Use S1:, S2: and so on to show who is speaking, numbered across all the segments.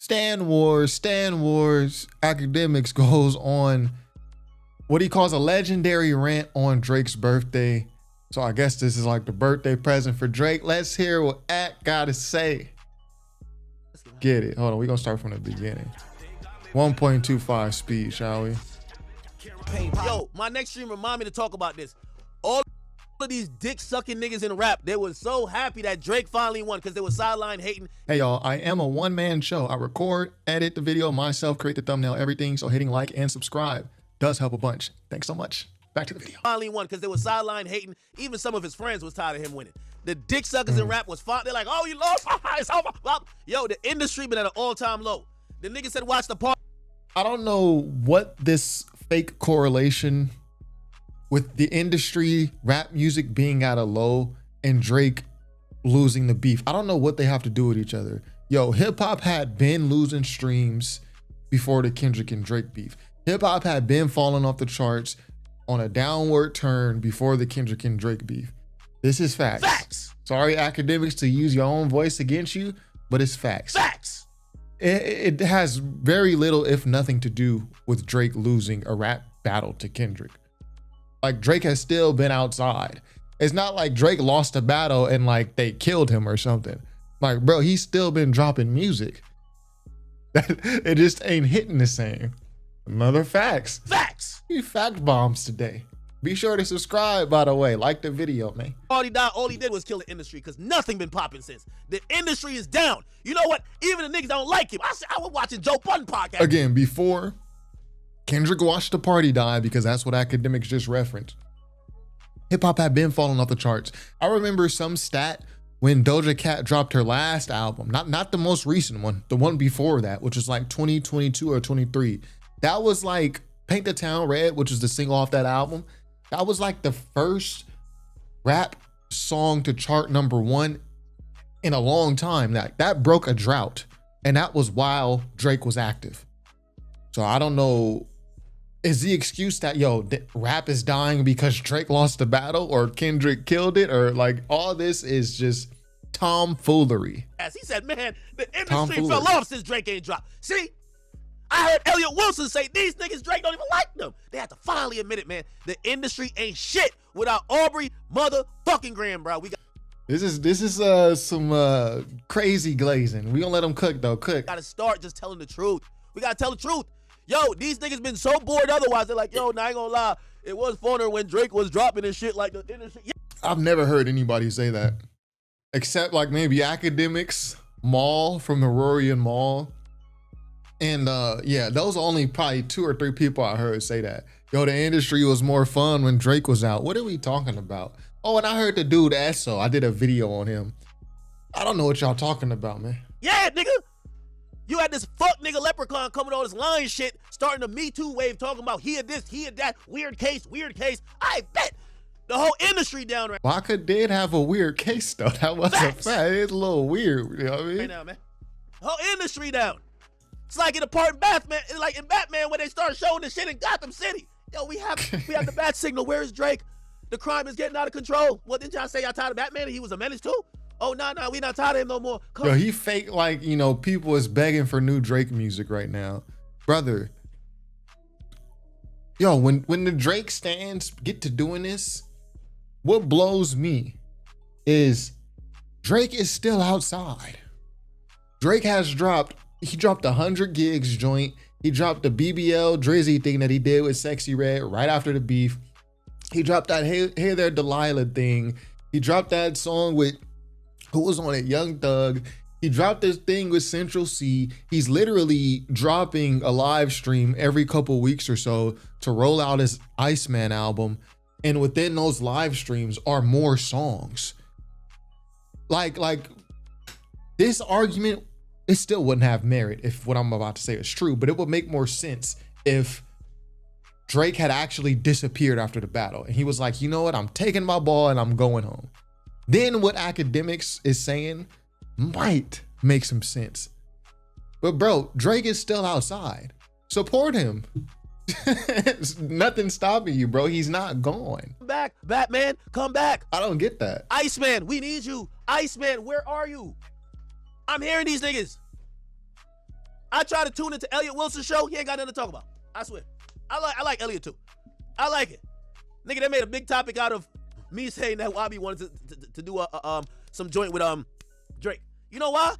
S1: Stan Wars, Akademiks goes on what he calls a legendary rant on Drake's birthday. So I guess this is like the birthday present for Drake. Let's hear what Ak gotta say. Get it. Hold on, we're gonna start from the beginning. 1.25 speed, shall we?
S2: Yo, my next stream remind me to talk about this. All of these dick sucking niggas in rap, they were so happy that Drake finally won because they were sideline hating.
S1: Hey y'all, I am a one-man show. I record, edit the video myself, create the thumbnail, everything. So hitting like and subscribe does help a bunch. Thanks so much. Back to the video.
S2: Finally won because they were sideline hating. Even some of his friends was tired of him winning. The dick suckers in rap was fine. They're like, oh, you lost. It's over. Yo, the industry been at an all-time low. The nigga said watch the part.
S1: I don't know what this fake correlation with the industry, rap music being at a low and Drake losing the beef. I don't know what they have to do with each other. Yo, hip hop had been losing streams before the Kendrick and Drake beef. Hip hop had been falling off the charts on a downward turn before the Kendrick and Drake beef. This is facts.
S2: Facts.
S1: Sorry, Akademiks, to use your own voice against you, but it's facts.
S2: Facts.
S1: It has very little, if nothing, to do with Drake losing a rap battle to Kendrick. Like, Drake has still been outside. It's not like Drake lost a battle and like they killed him or something. Like, bro, he's still been dropping music. It just ain't hitting the same. Another facts.
S2: Facts.
S1: We fact bombs today. Be sure to subscribe, by the way. Like the video, man.
S2: Party died, all he did was kill the industry because nothing been popping since. The industry is down. You know what? Even the niggas don't like him. I was watching Joe Budden podcast.
S1: Again, before Kendrick watched the party die, because that's what Akademiks just referenced, hip hop had been falling off the charts. I remember some stat when Doja Cat dropped her last album, not the most recent one, the one before that, which was like 2022 or 23. That was like Paint the Town Red, which is the single off that album. That was like the first rap song to chart #1 in a long time. That broke a drought, and that was while Drake was active. So I don't know, is the excuse that, yo, rap is dying because Drake lost the battle or Kendrick killed it, or like all this is just tomfoolery?
S2: As he said, man, the industry fell off since Drake ain't dropped. See? I heard Elliot Wilson say these niggas Drake don't even like them. They have to finally admit it, man. The industry ain't shit without Aubrey motherfucking Graham, bro. We got
S1: this is some crazy glazing. We gonna let them cook though.
S2: Gotta start just telling the truth. We gotta tell the truth. Yo, these niggas been so bored otherwise. They're like, yo, nah, I ain't gonna lie. It was funner when Drake was dropping and shit like the industry. Yeah.
S1: I've never heard anybody say that, except like maybe Akademiks, Maul from the Rorian Mall. And yeah, those are only probably 2 or 3 people I heard say that. Yo, the industry was more fun when Drake was out. What are we talking about? Oh, and I heard the dude Esso. I did a video on him. I don't know what y'all talking about, man.
S2: Yeah, nigga. You had this fuck nigga leprechaun coming on this line shit, starting the Me Too wave, talking about he had this, he had that, weird case. I bet the whole industry down right.
S1: Waka did have a weird case though. That was a fact. It's a little weird. You know what I mean?
S2: Right now, man. The whole industry down. It's like in a part in Batman, like in Batman when they start showing the shit in Gotham City. Yo, we have the bat signal. Where is Drake? The crime is getting out of control. What didn't y'all say y'all tired of Batman and he was a menace too? Oh, nah, we not tired of him no more.
S1: Yo, he fake like, you know, people is begging for new Drake music right now. Brother. Yo, when the Drake stands get to doing this, what blows me is Drake is still outside. Drake has dropped 100 gigs joint. He dropped the BBL Drizzy thing that he did with Sexy Red right after the beef. He dropped that Hey There Delilah thing. He dropped that song with, who was on it? Young Thug. He dropped this thing with Central C. He's literally dropping a live stream every couple weeks or so to roll out his Iceman album. And within those live streams are more songs. Like this argument, it still wouldn't have merit if what I'm about to say is true, but it would make more sense if Drake had actually disappeared after the battle. And he was like, you know what? I'm taking my ball and I'm going home. Then what Akademiks is saying might make some sense. But bro, Drake is still outside. Support him. Nothing stopping you, bro. He's not gone.
S2: Come back, Batman, come back.
S1: I don't get that.
S2: Iceman, we need you. Iceman, where are you? I'm hearing these niggas. I try to tune into Elliot Wilson's show. He ain't got nothing to talk about. I swear. I like Elliot too. I like it. Nigga, they made a big topic out of me saying that Wabi wanted to do some joint with Drake. You know why?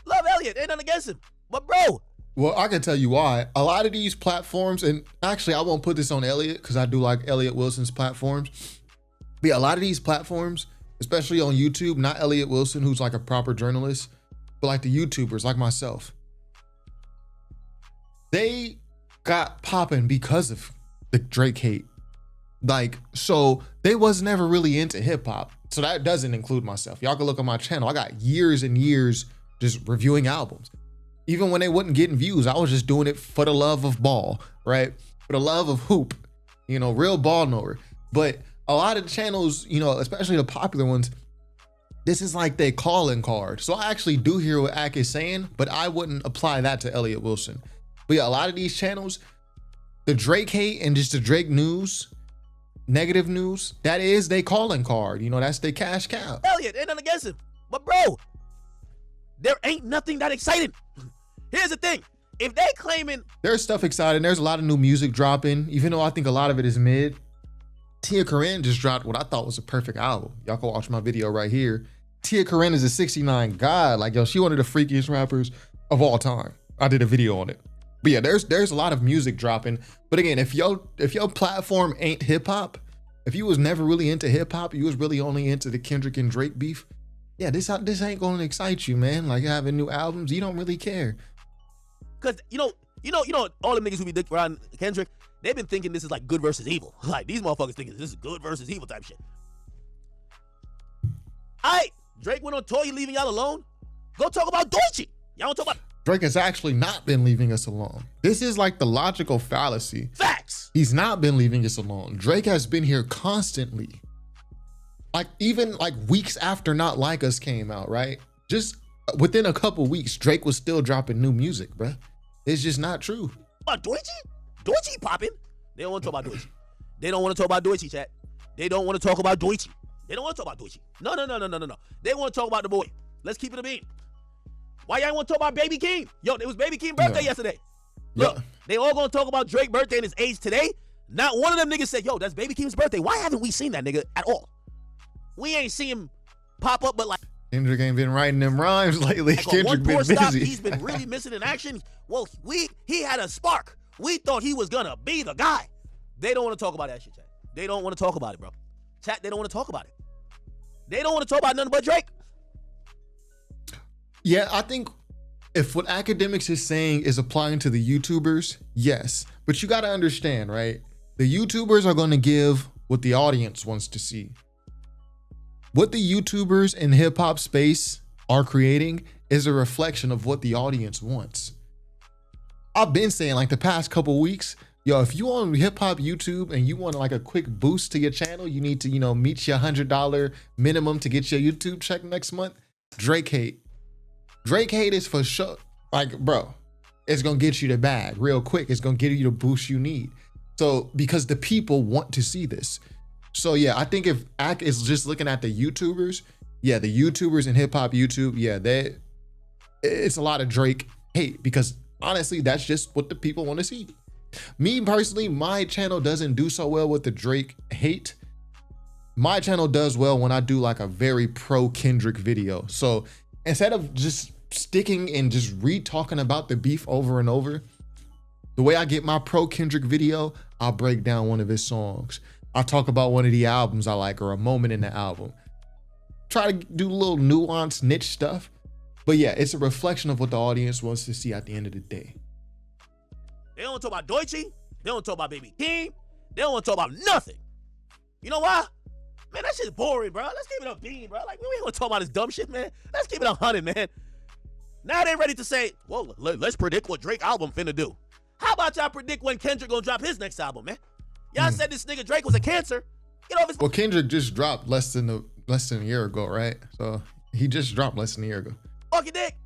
S2: Love Elliot. Ain't nothing against him. But bro.
S1: Well, I can tell you why. A lot of these platforms, and actually I won't put this on Elliot because I do like Elliot Wilson's platforms. But yeah, a lot of these platforms, especially on YouTube, not Elliot Wilson, who's like a proper journalist, but like the YouTubers like myself, they got popping because of the Drake hate. Like, so they was never really into hip hop. So that doesn't include myself. Y'all can look on my channel. I got years and years just reviewing albums. Even when they wasn't getting views, I was just doing it for the love of ball, right? For the love of hoop, you know, real ball knower. But a lot of channels, you know, especially the popular ones, this is like their calling card. So I actually do hear what Ak is saying, but I wouldn't apply that to Elliot Wilson. But yeah, a lot of these channels, the Drake hate and just the Drake news, negative news, that is they calling card. You know, that's their cash cow.
S2: Elliot, ain't nothing against him. But bro, there ain't nothing that exciting. Here's the thing. If they claiming
S1: there's stuff exciting, there's a lot of new music dropping, even though I think a lot of it is mid. Tia Corinne just dropped what I thought was a perfect album. Y'all can watch my video right here. Tia Corinne is a 69 god. Like, yo, she one of the freakiest rappers of all time. I did a video on it. But yeah, there's a lot of music dropping. But again, if your platform ain't hip hop, if you was never really into hip hop, you was really only into the Kendrick and Drake beef, yeah, this ain't gonna excite you, man. Like having new albums, you don't really care.
S2: Cause you know, all the niggas who be dick around Kendrick, they've been thinking this is like good versus evil. Like these motherfuckers thinking this is good versus evil type shit. Drake went on tour, he leaving y'all alone. Go talk about Doechii. Y'all don't talk about
S1: Drake has actually not been leaving us alone. This is like the logical fallacy.
S2: Facts.
S1: He's not been leaving us alone. Drake has been here constantly. Like even like weeks after Not Like Us came out, right? Just within a couple weeks, Drake was still dropping new music, bruh. It's just not true.
S2: About Doechii? Doechii popping? They don't want to talk about Doechii. They don't want to talk about Doechii, chat. They don't want to talk about Doechii. They don't want to talk about Doechii. No. They want to talk about the boy. Let's keep it a bean. Why y'all want to talk about Baby Keem? Yo, it was Baby Keem's birthday yesterday. Look, they all gonna talk about Drake's birthday and his age today. Not one of them niggas said, yo, that's Baby Keem's birthday. Why haven't we seen that nigga at all? We ain't seen him pop up, but like
S1: Kendrick ain't been writing them rhymes lately.
S2: like
S1: Kendrick been busy.
S2: Stop, he's been really missing in action. Well, he had a spark. We thought he was gonna be the guy. They don't want to talk about that shit, chat. They don't want to talk about it, bro. Chat, they don't want to talk about it. They don't want to talk about nothing but Drake.
S1: Yeah, I think if what Akademiks is saying is applying to the YouTubers, yes. But you got to understand, right? The YouTubers are going to give what the audience wants to see. What the YouTubers in hip hop space are creating is a reflection of what the audience wants. I've been saying like the past couple weeks, yo, if you on hip hop YouTube and you want like a quick boost to your channel, you need to, you know, meet your $100 minimum to get your YouTube check next month. Drake hate. Drake hate is for sure. Like, bro, it's gonna get you the bag real quick. It's gonna give you the boost you need. So, because the people want to see this. So yeah, I think if Ak is just looking at the YouTubers, yeah, the YouTubers in hip hop YouTube, yeah, it's a lot of Drake hate because honestly, that's just what the people want to see. Me personally, my channel doesn't do so well with the Drake hate. My channel does well when I do like a very pro Kendrick video. So instead of just sticking and just re-talking about the beef over and over, the way I get my pro Kendrick video, I'll break down one of his songs. I'll talk about one of the albums I like or a moment in the album. Try to do a little nuanced niche stuff. But yeah, it's a reflection of what the audience wants to see at the end of the day.
S2: They don't talk about Doechii. They don't talk about Baby Keem. They don't want to talk about nothing. You know why? Man, that shit's boring, bro. Let's keep it a bean, bro. Like, we ain't gonna talk about this dumb shit, man. Let's keep it 100, man. Now they ready to say, well, let's predict what Drake album finna do. How about y'all predict when Kendrick gonna drop his next album, man? Y'all said this nigga Drake was a cancer. Get off his.
S1: Well, Kendrick just dropped less than a year ago, right? So he just dropped less than a year ago.
S2: Fuck your dick.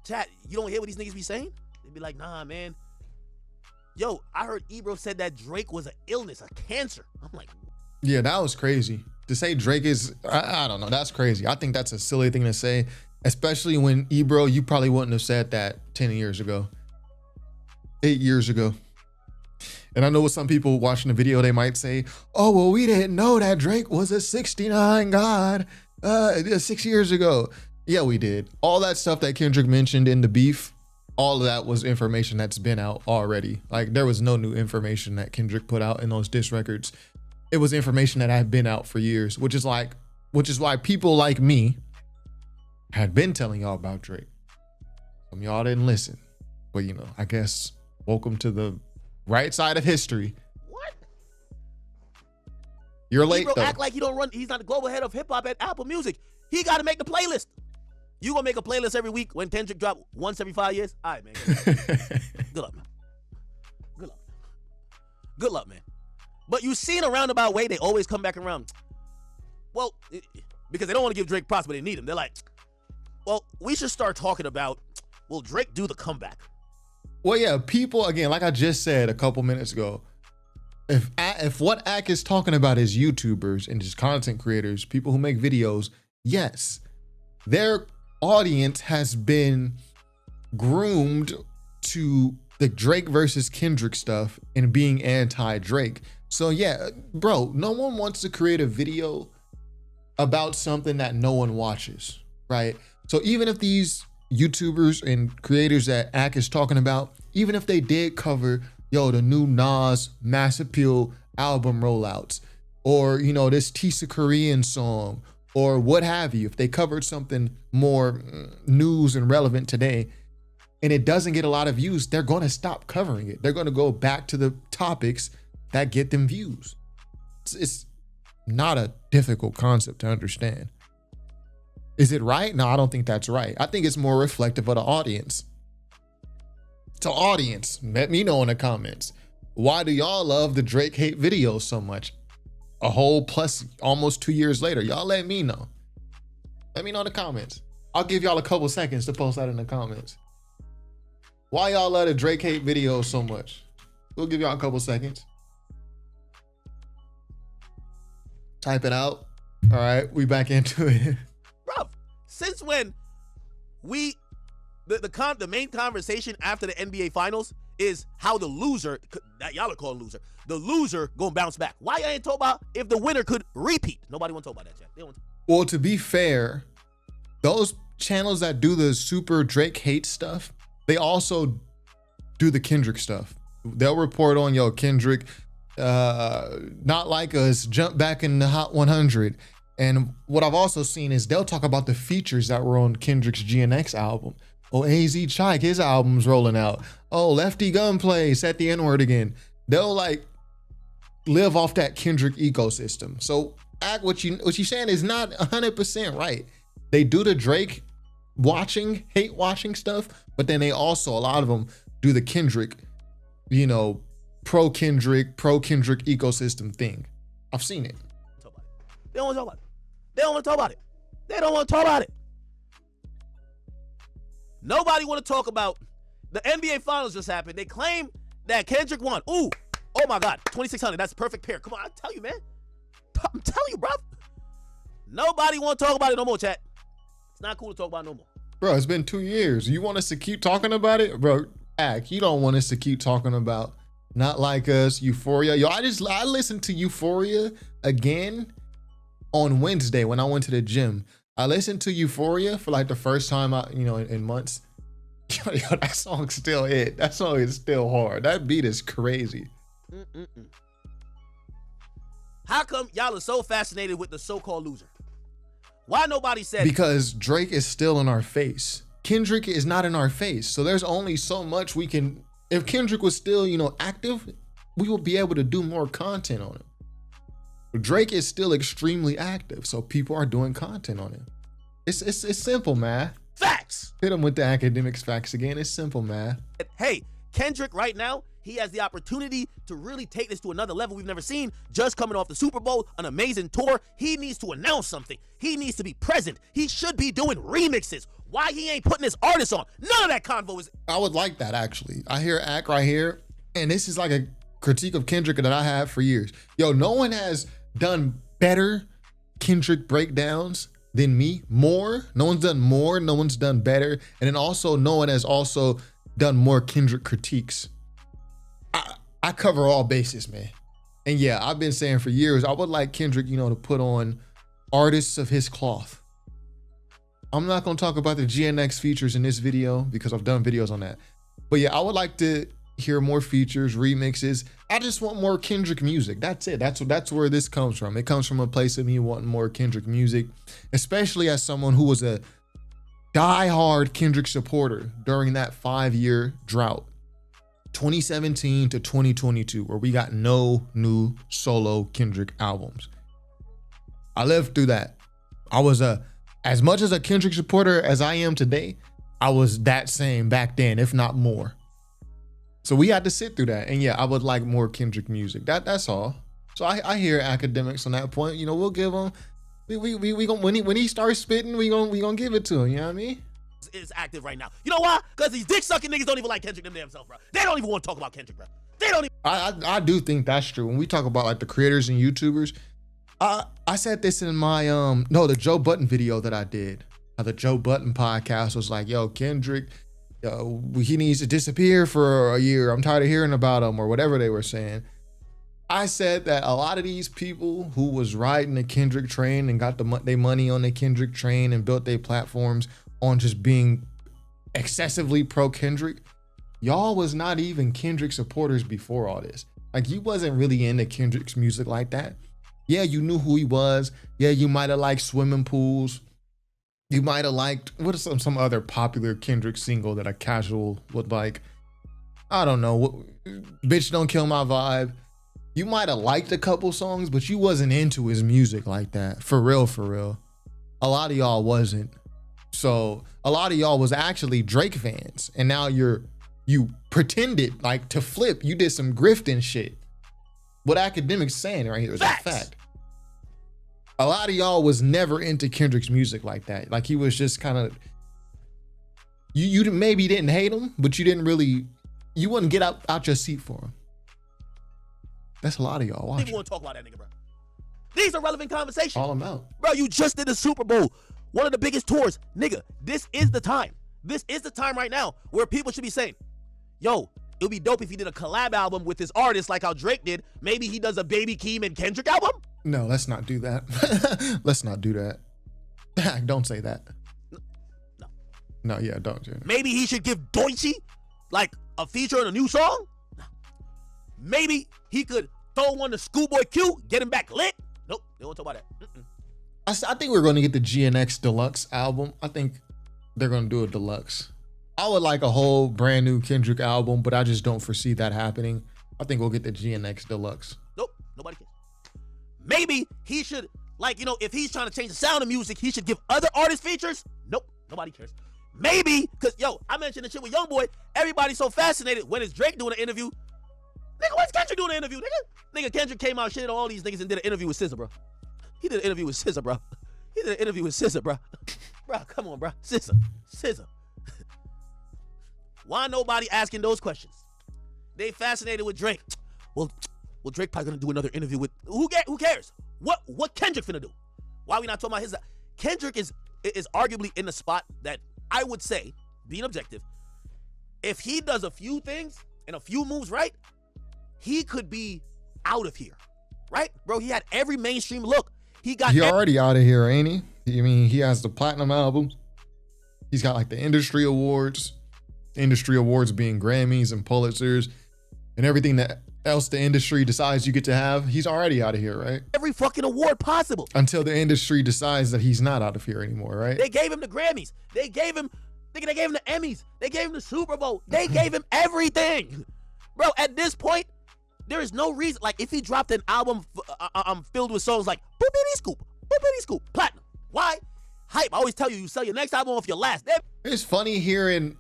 S2: Chat, you don't hear what these niggas be saying? They be like, nah, man. Yo, I heard Ebro said that Drake was an illness, a cancer. I'm like,
S1: yeah, that was crazy. To say Drake is, I don't know, that's crazy. I think that's a silly thing to say. Especially when Ebro, you probably wouldn't have said that 10 years ago, 8 years ago. And I know with some people watching the video, they might say, oh, well, we didn't know that Drake was a 69 God 6 years ago. Yeah, we did. All that stuff that Kendrick mentioned in the beef, all of that was information that's been out already. Like, there was no new information that Kendrick put out in those diss records. It was information that had been out for years, which is why people like me had been telling y'all about Drake. Some of y'all didn't listen, but you know, I guess welcome to the right side of history.
S2: What?
S1: You're late, though.
S2: Act like he don't run. He's not the global head of hip hop at Apple Music. He got to make the playlist. You gonna make a playlist every week when Kendrick drop once every 5 years? All right, man. Good luck, man. Good luck. Good luck, man. But you see in a roundabout way, they always come back around. Well, because they don't want to give Drake props, but they need him. They're like, well, we should start talking about, will Drake do the comeback?
S1: Well, yeah, people, again, like I just said a couple minutes ago, if what Ak is talking about is YouTubers and just content creators, people who make videos, yes, their audience has been groomed to the Drake versus Kendrick stuff and being anti-Drake. So yeah, bro, no one wants to create a video about something that no one watches, right? So even if these YouTubers and creators that Ak is talking about, even if they did cover, the new Nas Mass Appeal album rollouts, or, this Tisa Korean song, or what have you, if they covered something more news and relevant today, and it doesn't get a lot of views, they're going to stop covering it. They're going to go back to the topics that get them views. It's not a difficult concept to understand. Is it right? No, I don't think that's right. I think it's more reflective of the audience. So audience, let me know in the comments. Why do y'all love the Drake hate videos so much? A whole plus almost 2 years later. Y'all let me know. Let me know in the comments. I'll give y'all a couple seconds to post that in the comments. Why y'all love the Drake hate videos so much? We'll give y'all a couple seconds. Type it out. All right, we back into it.
S2: Bruv, since when the main conversation after the NBA Finals is how the loser, that y'all are calling loser, the loser gonna bounce back. Why y'all ain't talk about if the winner could repeat? Nobody want to talk about that, Jack.
S1: Well, to be fair, those channels that do the super Drake hate stuff, they also do the Kendrick stuff. They'll report on, Kendrick, not like us, jump back in the Hot 100. And what I've also seen is they'll talk about the features that were on Kendrick's GNX album. Oh, AZ Chike, his album's rolling out. Oh, Lefty Gunplay, said the N-word again. They'll live off that Kendrick ecosystem. So what you're saying is not 100% right. They do the Drake hate watching stuff, but then they also, a lot of them do the Kendrick, pro Kendrick ecosystem thing. I've seen it.
S2: They don't want to talk about it. They don't want to talk about it. They don't want to talk about it. Nobody want to talk about the NBA Finals just happened. They claim that Kendrick won. Ooh, oh my God, 2,600. That's a perfect pair. Come on, I tell you, man. I'm telling you, bro. Nobody want to talk about it no more, chat. It's not cool to talk about it no more.
S1: Bro, it's been 2 years. You want us to keep talking about it? Bro, Ak, you don't want us to keep talking about Not Like Us, Euphoria. I listened to Euphoria again on Wednesday when I went to the gym. I listened to Euphoria for the first time in months. Yo, that song still hit. That song is still hard. That beat is crazy.
S2: How come y'all are so fascinated with the so-called loser? Why nobody said?
S1: Because Drake is still in our face. Kendrick is not in our face. So there's only so much we can. If Kendrick was still, active, we will be able to do more content on him. Drake is still extremely active, so people are doing content on him. It's simple math.
S2: Facts.
S1: Hit him with the Akademiks facts again. It's simple math.
S2: Hey, Kendrick right now, he has the opportunity to really take this to another level we've never seen. Just coming off the Super Bowl, an amazing tour. He needs to announce something. He needs to be present. He should be doing remixes. Why he ain't putting his artists on? None of that convo is.
S1: I would like that, actually. I hear Ak right here, and this is like a critique of Kendrick that I have for years. No one has done better Kendrick breakdowns than me. More. No one's done more. No one's done better. And then also no one has also done more Kendrick critiques. I cover all bases, man. And yeah, I've been saying for years, I would like Kendrick, you know, to put on artists of his cloth. I'm not gonna talk about the GNX features in this video because I've done videos on that. But yeah, I would like to hear more features, remixes. I just want more Kendrick music. That's it. That's where this comes from. It comes from a place of me wanting more Kendrick music, especially as someone who was a diehard Kendrick supporter during that 5-year drought, 2017 to 2022, where we got no new solo Kendrick albums. I lived through that. I was as much as a Kendrick supporter as I am today, I was that same back then, if not more. So we had to sit through that. And yeah, I would like more Kendrick music. That's all. So I hear Akademiks on that point. You know, we'll give him, we gonna, when he starts spitting, we gonna give it to him. You know what I mean?
S2: Is active right now. You know why? Because these dick sucking niggas don't even like Kendrick themselves, bro. They don't even want to talk about Kendrick, bro. They don't even.
S1: I do think that's true. When we talk about like the creators and YouTubers, I said this in my the Joe Budden video that I did. The Joe Budden podcast was like, yo, Kendrick, he needs to disappear for a year. I'm tired of hearing about him, or whatever they were saying. I said that a lot of these people who was riding the Kendrick train and got their money on the Kendrick train and built their platforms on just being excessively pro Kendrick, y'all was not even Kendrick supporters before all this. Like, you wasn't really into Kendrick's music like that. Yeah, you knew who he was. Yeah, you might have liked Swimming Pools. You might have liked, what is some other popular Kendrick single that a casual would like? I don't know. Bitch Don't Kill My Vibe. You might have liked a couple songs, but you wasn't into his music like that. For real, for real. A lot of y'all wasn't. So a lot of y'all was actually Drake fans. And now you pretended like to flip. You did some grifting shit. What Akademiks saying right here is a fact. A lot of y'all was never into Kendrick's music like that. Like, he was just kind of, you maybe didn't hate him, but you wouldn't get out your seat for him. That's a lot of y'all watching.
S2: People want to talk about that nigga, bro. These are relevant conversations.
S1: All them out.
S2: Bro, you just did the Super Bowl. One of the biggest tours. Nigga, this is the time. This is the time right now where people should be saying, yo, it would be dope if he did a collab album with his artist like how Drake did. Maybe he does a Baby Keem and Kendrick album?
S1: No, let's not do that. Let's not do that. Don't say that. No, yeah, don't do that.
S2: Maybe he should give Doichi like a feature on a new song? No. Maybe he could throw one to Schoolboy Q, get him back lit? Nope, they won't talk about that.
S1: I think we're going to get the GNX Deluxe album. I think they're going to do a deluxe. I would like a whole brand new Kendrick album, but I just don't foresee that happening. I think we'll get the GNX Deluxe.
S2: Nope, nobody cares. Maybe he should, like, you know, if he's trying to change the sound of music, he should give other artists features. Nope, nobody cares. Maybe, because, yo, I mentioned the shit with Youngboy. Everybody's so fascinated when is Drake doing an interview. Nigga, when's Kendrick doing an interview, nigga? Nigga, Kendrick came out, shit on all these niggas and did an interview with SZA, bro. He did an interview with SZA, bro. He did an interview with SZA, bro. Bro, come on, bro. SZA. Why nobody asking those questions? They fascinated with Drake. Well, Drake probably gonna do another interview with, who cares? What Kendrick finna do? Why we not talking about his? Kendrick is arguably in the spot that I would say, being objective, if he does a few things and a few moves right, he could be out of here, right? Bro, he had every mainstream look. He
S1: already out of here, ain't he? I mean, he has the platinum album. He's got like the industry awards being Grammys and Pulitzers and everything that else the industry decides you get to have. He's already out of here, right?
S2: Every fucking award possible.
S1: Until the industry decides that he's not out of here anymore, right?
S2: They gave him the Grammys. They gave him the Emmys. They gave him the Super Bowl. They gave him everything. Bro, at this point, there is no reason. Like, if he dropped an album filled with songs like boopity scoop, platinum. Why? Hype. I always tell you, you sell your next album off your last.
S1: It's funny hearing,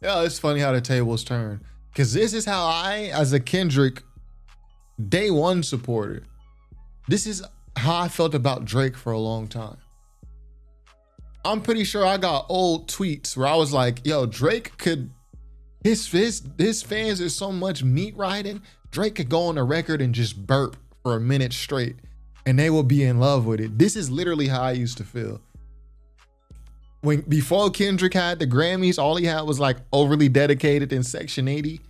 S1: it's funny how the tables turn. Because this is how I, as a Kendrick day one supporter, this is how I felt about Drake for a long time. I'm pretty sure I got old tweets where I was like, yo, Drake could, his fans are so much meat riding, Drake could go on a record and just burp for a minute straight. and they will be in love with it. This is literally how I used to feel. Before Kendrick had the Grammys, all he had was like Overly Dedicated and Section 80.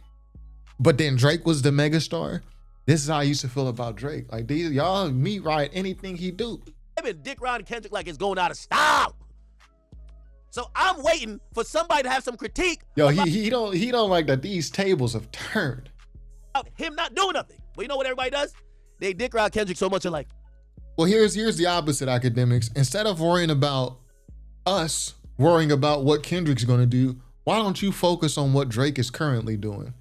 S1: But then Drake was the megastar. This is how I used to feel about Drake. Like, these y'all me ride anything he do.
S2: They've been dick riding Kendrick like it's going out of style. So I'm waiting for somebody to have some critique.
S1: Yo, he don't like that these tables have turned.
S2: About him not doing nothing. Well, you know what everybody does? They dick ride Kendrick so much they're like,
S1: well, here's the opposite, Akademiks. Instead of worrying about us worrying about what Kendrick's gonna do, why don't you focus on what Drake is currently doing?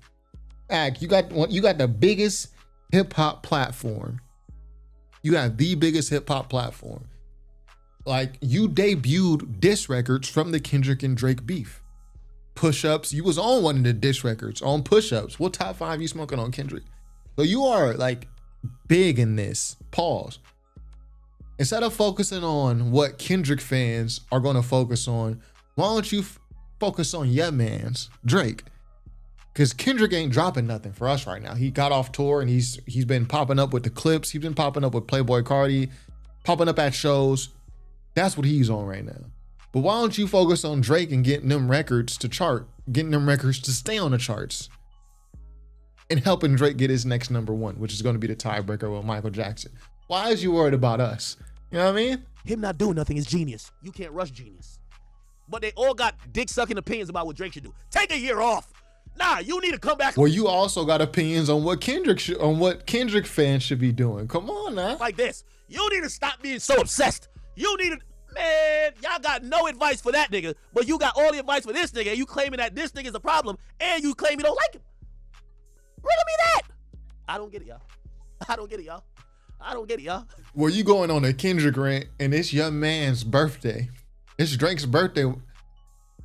S1: You got the biggest hip hop platform. You have the biggest hip hop platform. Like, you debuted diss records from the Kendrick and Drake beef. Push-ups, you was on one of the diss records on push-ups. What top 5 you smoking on Kendrick? So you are like big in this. Pause. Instead of focusing on what Kendrick fans are going to focus on, why don't you focus on your man's Drake? Because Kendrick ain't dropping nothing for us right now. He got off tour and he's been popping up with the clips. He's been popping up with Playboy Cardi, popping up at shows. That's what he's on right now. But why don't you focus on Drake and getting them records to chart, getting them records to stay on the charts, and helping Drake get his next #1, which is going to be the tiebreaker with Michael Jackson. Why is you worried about us? You know what I mean?
S2: him not doing nothing is genius. You can't rush genius. But they all got dick-sucking opinions about what Drake should do. Take a year off. Nah, you need to come back.
S1: Well, you also got opinions on what Kendrick fans should be doing. Come on now.
S2: Like this. You need to stop being so obsessed. You need to, man, y'all got no advice for that nigga, but you got all the advice for this nigga, and you claiming that this nigga's the problem, and you claim you don't like him. Riddle me that. I don't get it, y'all. I don't get it, y'all. I don't get it, y'all.
S1: Well, you going on a Kendrick rant, and it's your man's birthday. It's Drake's birthday.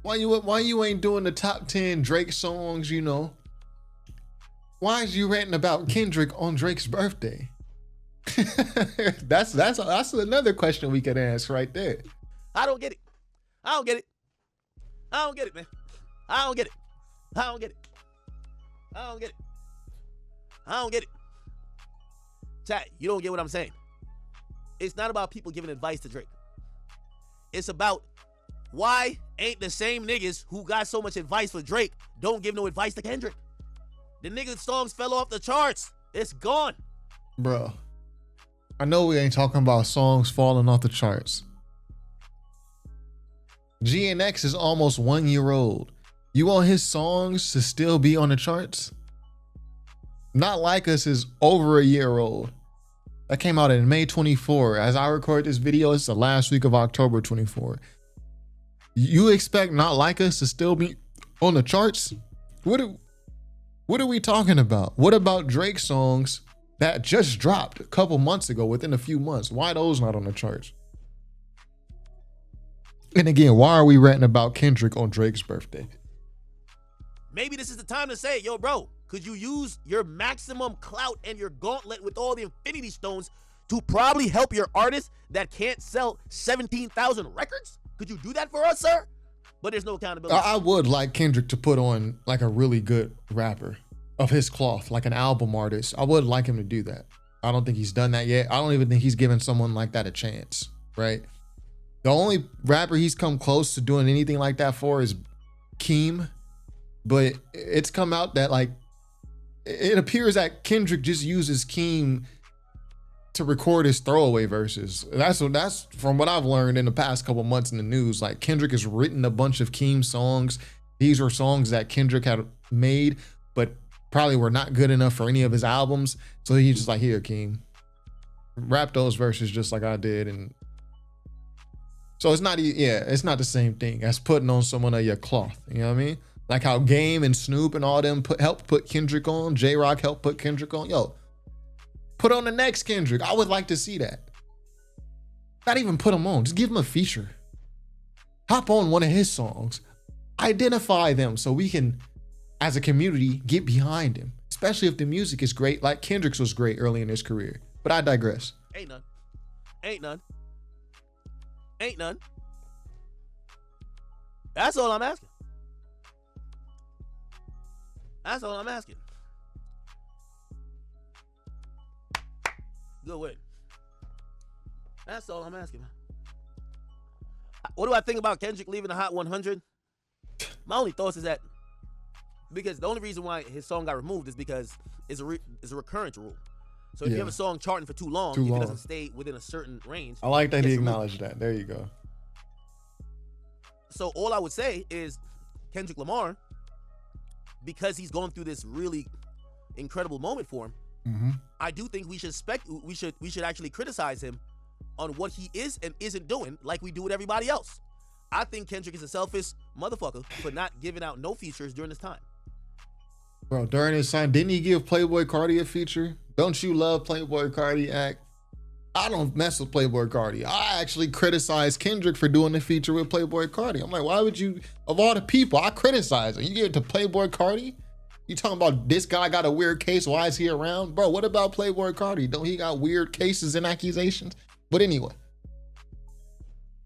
S1: Why you ain't doing the top 10 Drake songs, you know? Why is you ranting about Kendrick on Drake's birthday? That's another question we could ask right there.
S2: I don't get it. I don't get it. I don't get it, man. I don't get it. I don't get it. I don't get it. I don't get it. Chat, you don't get what I'm saying. It's not about people giving advice to Drake. It's about why ain't the same niggas who got so much advice for Drake don't give no advice to Kendrick. The nigga's songs fell off the charts. It's gone.
S1: Bro, I know we ain't talking about songs falling off the charts. GNX is almost 1 year old. You want his songs to still be on the charts? Not Like Us is over a year old. That came out in May 24. As I record this video, it's the last week of October 24. You expect Not Like Us to still be on the charts? What are we talking about? What about Drake songs that just dropped a couple months ago, within a few months? Why are those not on the charts? And again, why are we ranting about Kendrick on Drake's birthday?
S2: Maybe this is the time to say, yo, bro, could you use your maximum clout and your gauntlet with all the Infinity Stones to probably help your artist that can't sell 17,000 records? Could you do that for us, sir? But there's no accountability.
S1: I would like Kendrick to put on like a really good rapper of his cloth, like an album artist. I would like him to do that. I don't think he's done that yet. I don't even think he's given someone like that a chance, right? The only rapper he's come close to doing anything like that for is Keem. But it's come out that like, it appears that Kendrick just uses Keem to record his throwaway verses. That's from what I've learned in the past couple months in the news. Like, Kendrick has written a bunch of Keem songs. These were songs that Kendrick had made, but probably were not good enough for any of his albums. So he's just like, here, Keem, rap those verses just like I did. And so it's not the same thing as putting on someone of your cloth. You know what I mean? Like how Game and Snoop and all them helped put Kendrick on. J-Rock helped put Kendrick on. Yo, put on the next Kendrick. I would like to see that. Not even put him on. Just give him a feature. Hop on one of his songs. Identify them so we can, as a community, get behind him. Especially if the music is great, like Kendrick's was great early in his career. But I digress.
S2: Ain't none. Ain't none. Ain't none. That's all I'm asking. That's all I'm asking. Good win. That's all I'm asking, man. What do I think about Kendrick leaving the Hot 100? My only thoughts is that because the only reason why his song got removed is because it's a recurrence rule. So if you have a song charting for too long, if it doesn't stay within a certain range,
S1: I like that he acknowledged that. There you go.
S2: So all I would say is Kendrick Lamar, because he's going through this really incredible moment for him, I do think we should actually criticize him on what he is and isn't doing like we do with everybody else. I think Kendrick is a selfish motherfucker for not giving out no features during this time.
S1: Bro, during his time, didn't he give Playboi Carti a feature? Don't you love Playboi Carti act? I don't mess with Playboi Carti. I actually criticize Kendrick for doing the feature with Playboi Carti. I'm like, why would you, of all the people, I criticize him. You give it to Playboi Carti? You talking about this guy got a weird case, why is he around? Bro, what about Playboi Carti? Don't he got weird cases and accusations? But anyway,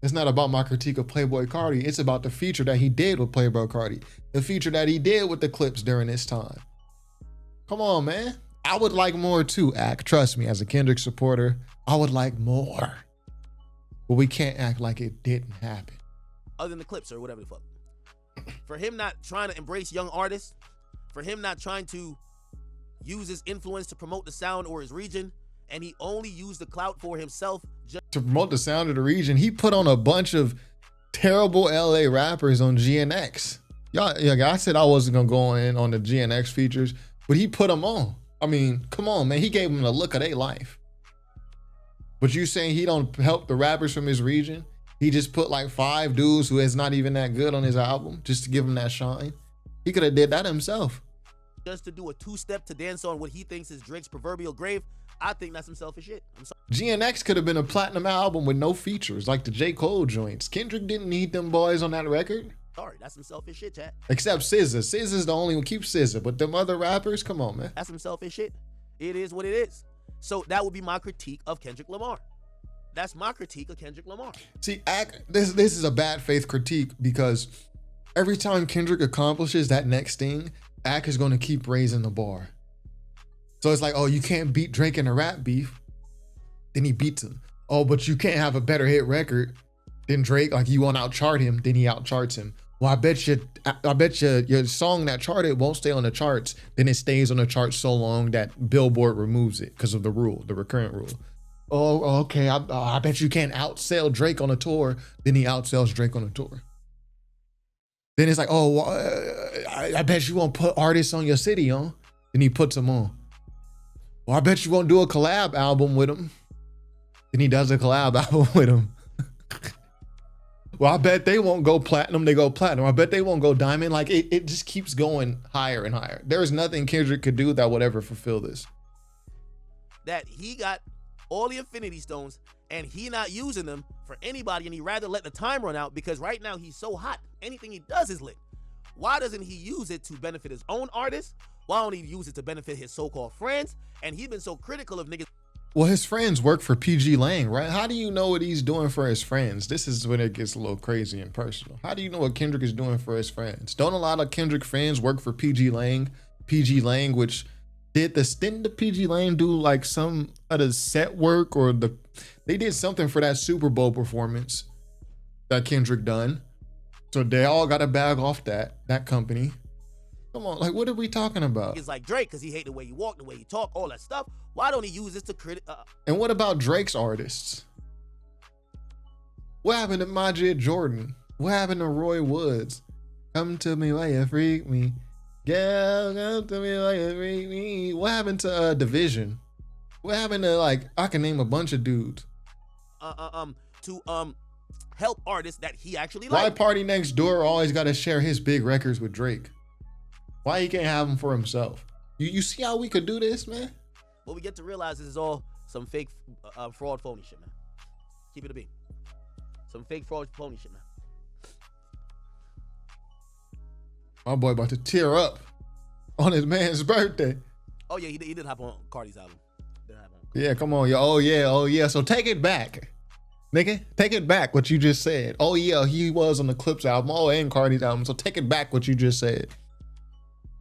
S1: it's not about my critique of Playboi Carti. It's about the feature that he did with Playboi Carti. The feature that he did with the clips during this time. Come on, man. I would like more too, Act. Trust me, as a Kendrick supporter, I would like more. But we can't act like it didn't happen.
S2: Other than the clips or whatever the fuck. For him not trying to embrace young artists, for him not trying to use his influence to promote the sound or his region, and he only used the clout for himself.
S1: To promote the sound of the region, he put on a bunch of terrible LA rappers on GNX. Y'all, I said I wasn't gonna go in on the GNX features, but he put them on. I mean, come on, man. He gave them the look of their life. But you saying he don't help the rappers from his region? He just put like 5 dudes who is not even that good on his album just to give him that shine. He could have did that himself.
S2: Just to do a 2-step to dance on what he thinks is Drake's proverbial grave, I think that's some selfish shit. I'm sorry.
S1: GNX could have been a platinum album with no features, like the J. Cole joints. Kendrick didn't need them boys on that record.
S2: Sorry, that's some selfish shit, chat.
S1: Except SZA. SZA's the only one. Keep SZA. But them other rappers, come on, man.
S2: That's some selfish shit. It is what it is. So that would be my critique of Kendrick Lamar. That's my critique of Kendrick Lamar.
S1: See, this is a bad faith critique because every time Kendrick accomplishes that next thing, Ak is going to keep raising the bar. So it's like, oh, you can't beat Drake in a rap beef. Then he beats him. Oh, but you can't have a better hit record than Drake. Like you want to outchart him, then he outcharts him. Well, I bet you your song that charted won't stay on the charts. Then it stays on the charts so long that Billboard removes it because of the rule, the recurrent rule. Oh, okay. I bet you can't outsell Drake on a tour. Then he outsells Drake on a tour. Then it's like, oh, I bet you won't put artists on your city on. Then he puts them on. Well, I bet you won't do a collab album with him. Then he does a collab album with him. Well, I bet they won't go platinum. They go platinum. I bet they won't go diamond. Like it just keeps going higher and higher. There is nothing Kendrick could do that would ever fulfill this.
S2: That he got all the Infinity Stones and he not using them for anybody, and he rather let the time run out because right now he's so hot. Anything he does is lit. Why doesn't he use it to benefit his own artists? Why don't he use it to benefit his so-called friends? And he's been so critical of niggas.
S1: Well, his friends work for PG Lang, right? How do you know what he's doing for his friends? This is when it gets a little crazy and personal. How do you know what Kendrick is doing for his friends? Don't a lot of Kendrick fans work for PG Lang? PG Lang, which didn't the PG Lang do like some of the set work or they did something for that Super Bowl performance that Kendrick done. So they all got a bag off that company. Come on, like what are we talking about?
S2: It's like Drake because he hate the way he walk, the way he talk, all that stuff. Why don't he use this to critic?
S1: And what about Drake's artists? What happened to Majid Jordan? What happened to Roy Woods? Come to me while you freak me. Girl, come to me while you freak me. What happened to Division? What happened to I can name a bunch of dudes.
S2: To help artists that he actually
S1: Why
S2: like.
S1: Party Next Door always got to share his big records with Drake? Why he can't have them for himself? You see how we could do this, man?
S2: What we get to realize is all some fake fraud phony shit, man. Keep it a beat. Some fake fraud phony shit, man.
S1: My boy about to tear up on his man's birthday.
S2: Oh yeah, he did hop on Cardi's album.
S1: Yeah, come on, yo. Oh yeah. So take it back, nigga. Take it back what you just said. Oh yeah, he was on the Clips album. Oh, and Cardi's album. So take it back what you just said.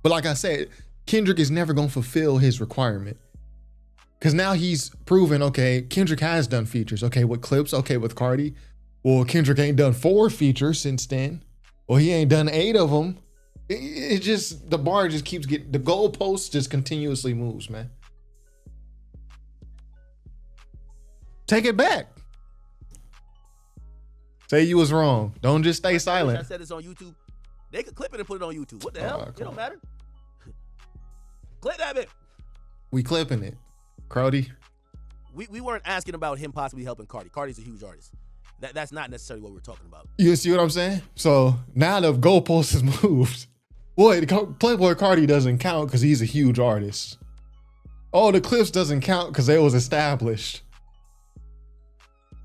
S1: But like I said, Kendrick is never gonna fulfill his requirement. Because now he's proven, okay, Kendrick has done features. Okay, with Clips, okay, with Cardi. Well, Kendrick ain't done 4 features since then. Well, he ain't done 8 of them. It just, the bar just keeps getting, the goalpost just continuously moves, man. Take it back. Say you was wrong. Don't just stay silent.
S2: I said this on YouTube. They could clip it and put it on YouTube. What the hell? It don't matter. Clip that bit.
S1: We clipping it. Crowdy.
S2: We weren't asking about him possibly helping Cardi. Cardi's a huge artist. That's not necessarily what we're talking about.
S1: You see what I'm saying? So now the goalpost has moved. Boy, Playboy Cardi doesn't count because he's a huge artist. Oh, the Clips doesn't count because they was established.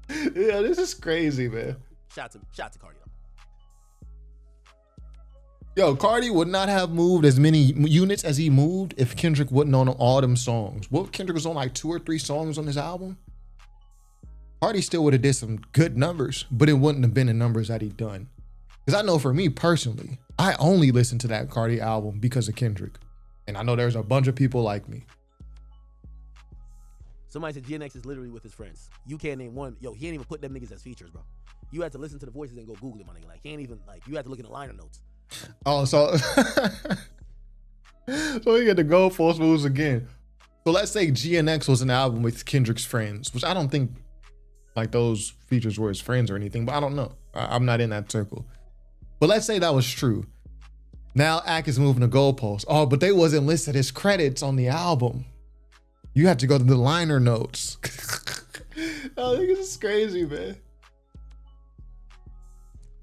S1: Yeah, this is crazy, man.
S2: Shout to Cardi.
S1: Yo, Cardi would not have moved as many units as he moved if Kendrick wasn't on all them songs. What, Kendrick was on like 2 or 3 songs on his album? Cardi still would have did some good numbers, but it wouldn't have been the numbers that he done. Because I know for me personally, I only listened to that Cardi album because of Kendrick. And I know there's a bunch of people like me.
S2: Somebody said GNX is literally with his friends. You can't name one. Yo, he ain't even put them niggas as features, bro. You had to listen to the voices and go Google it, my nigga. Like, he ain't even, like, you had to look in the liner notes.
S1: Oh, so we get the goalpost moves again. So let's say GNX was an album with Kendrick's friends, which I don't think like those features were his friends or anything, but I don't know. I'm not in that circle. But let's say that was true. Now Ak is moving the goalpost. Oh, but they wasn't listed as credits on the album. You have to go to the liner notes. Oh, this is crazy, man.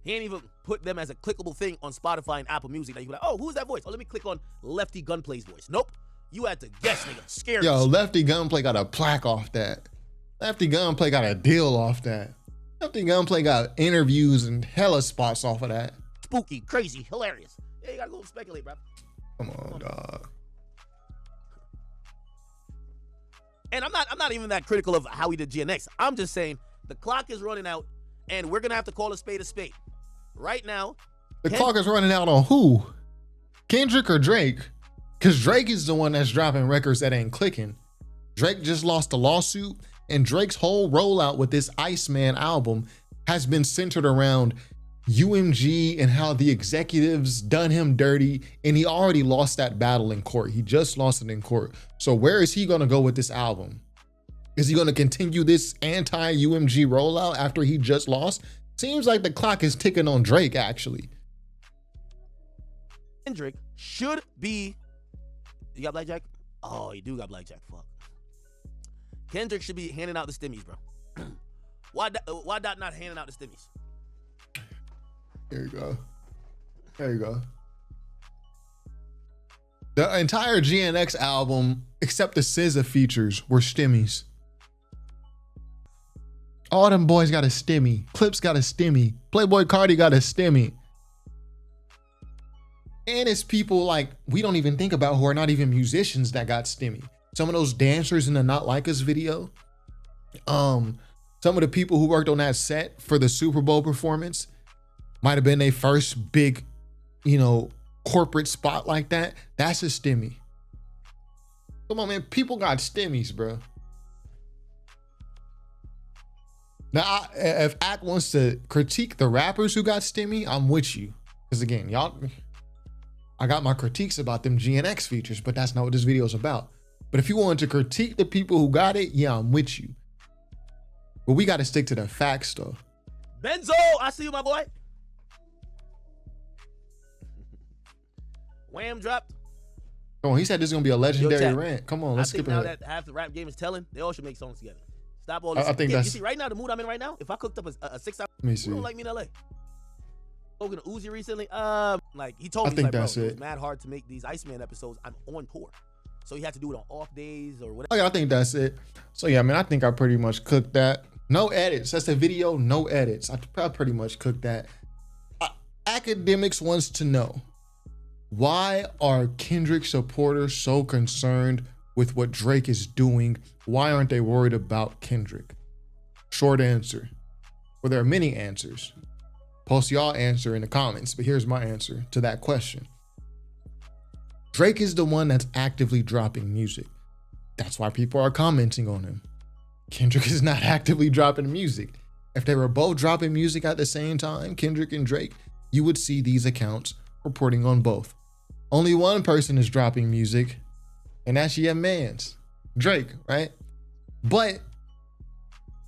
S2: He ain't even put them as a clickable thing on Spotify and Apple Music that you be like, oh, who's that voice? Oh, let me click on Lefty Gunplay's voice. Nope. You had to guess, nigga. Scared.
S1: Yo, Lefty Gunplay got a plaque off that. Lefty Gunplay got a deal off that. Lefty Gunplay got interviews and hella spots off of that.
S2: Spooky, crazy, hilarious. Yeah, you gotta go speculate, bro.
S1: Come on, dog.
S2: And I'm not even that critical of how he did GNX. I'm just saying the clock is running out and we're gonna have to call a spade a spade. Right now,
S1: the clock is running out on who? Kendrick or Drake? Because Drake is the one that's dropping records that ain't clicking. Drake just lost a lawsuit, and Drake's whole rollout with this Iceman album has been centered around UMG and how the executives done him dirty, and he already lost that battle in court. He just lost it in court. So where is he gonna go with this album? Is he gonna continue this anti-UMG rollout after he just lost? Seems like the clock is ticking on Drake, actually.
S2: Kendrick should be. You got blackjack? Oh, you do got blackjack. Fuck. Kendrick should be handing out the stimmies, bro. Why Dot not handing out the stimmies?
S1: There you go. There you go. The entire GNX album, except the SZA features, were stimmies. All them boys got a stimmy. Clips got a stimmy. Playboy Cardi got a stimmy. And it's people like we don't even think about who are not even musicians that got stimmy. Some of those dancers in the Not Like Us video. Some of the people who worked on that set for the Super Bowl performance might have been their first big, corporate spot like that. That's a stimmy. Come on, man. People got stimmies, bro. Now, if Ak wants to critique the rappers who got stimmy, I'm with you. Because again, I got my critiques about them GNX features, but that's not what this video is about. But if you want to critique the people who got it, yeah, I'm with you. But we got to stick to the facts, though.
S2: Benzo, I see you, my boy. Wham dropped.
S1: Come on, he said this is going to be a legendary rant. Come on, let's skip it.
S2: I think now that half the rap game is telling, they all should make songs together. Stop all this.
S1: I think that's...
S2: You see, right now, the mood I'm in right now, if I cooked up a 6-hour...
S1: Let me see.
S2: You don't like me in LA. Spoken to Uzi recently. Like, he told me,
S1: I think
S2: like,
S1: that's
S2: bro,
S1: it.
S2: It's mad hard to make these Iceman episodes. I'm on tour. So he had to do it on off days or whatever.
S1: Oh, yeah, I think that's it. So, yeah, man, I think I pretty much cooked that. No edits. That's the video, no edits. I pretty much cooked that. Akademiks wants to know, why are Kendrick supporters so concerned with what Drake is doing? Why aren't they worried about Kendrick? Short answer. Well, there are many answers. Post y'all answer in the comments, but here's my answer to that question. Drake is the one that's actively dropping music. That's why people are commenting on him. Kendrick is not actively dropping music. If they were both dropping music at the same time, Kendrick and Drake, you would see these accounts reporting on both. Only one person is dropping music, and that's your man's, Drake, right? But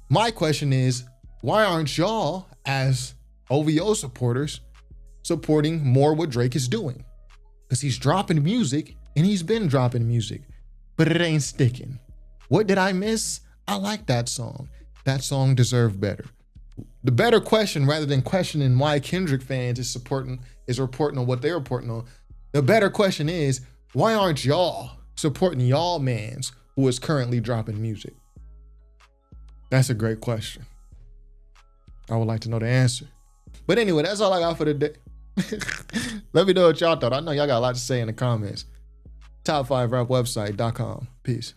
S1: my question is, why aren't y'all, as OVO supporters, supporting more what Drake is doing? Because he's dropping music, and he's been dropping music, but it ain't sticking. What did I miss? I like that song. That song deserved better. The better question, rather than questioning why Kendrick fans is reporting on what they're reporting on, the better question is, why aren't y'all supporting y'all mans who is currently dropping music? That's a great question. I would like to know the answer. But anyway, that's all I got for today. Let me know what y'all thought. I know y'all got a lot to say in the comments. Top5rapwebsite.com. Peace.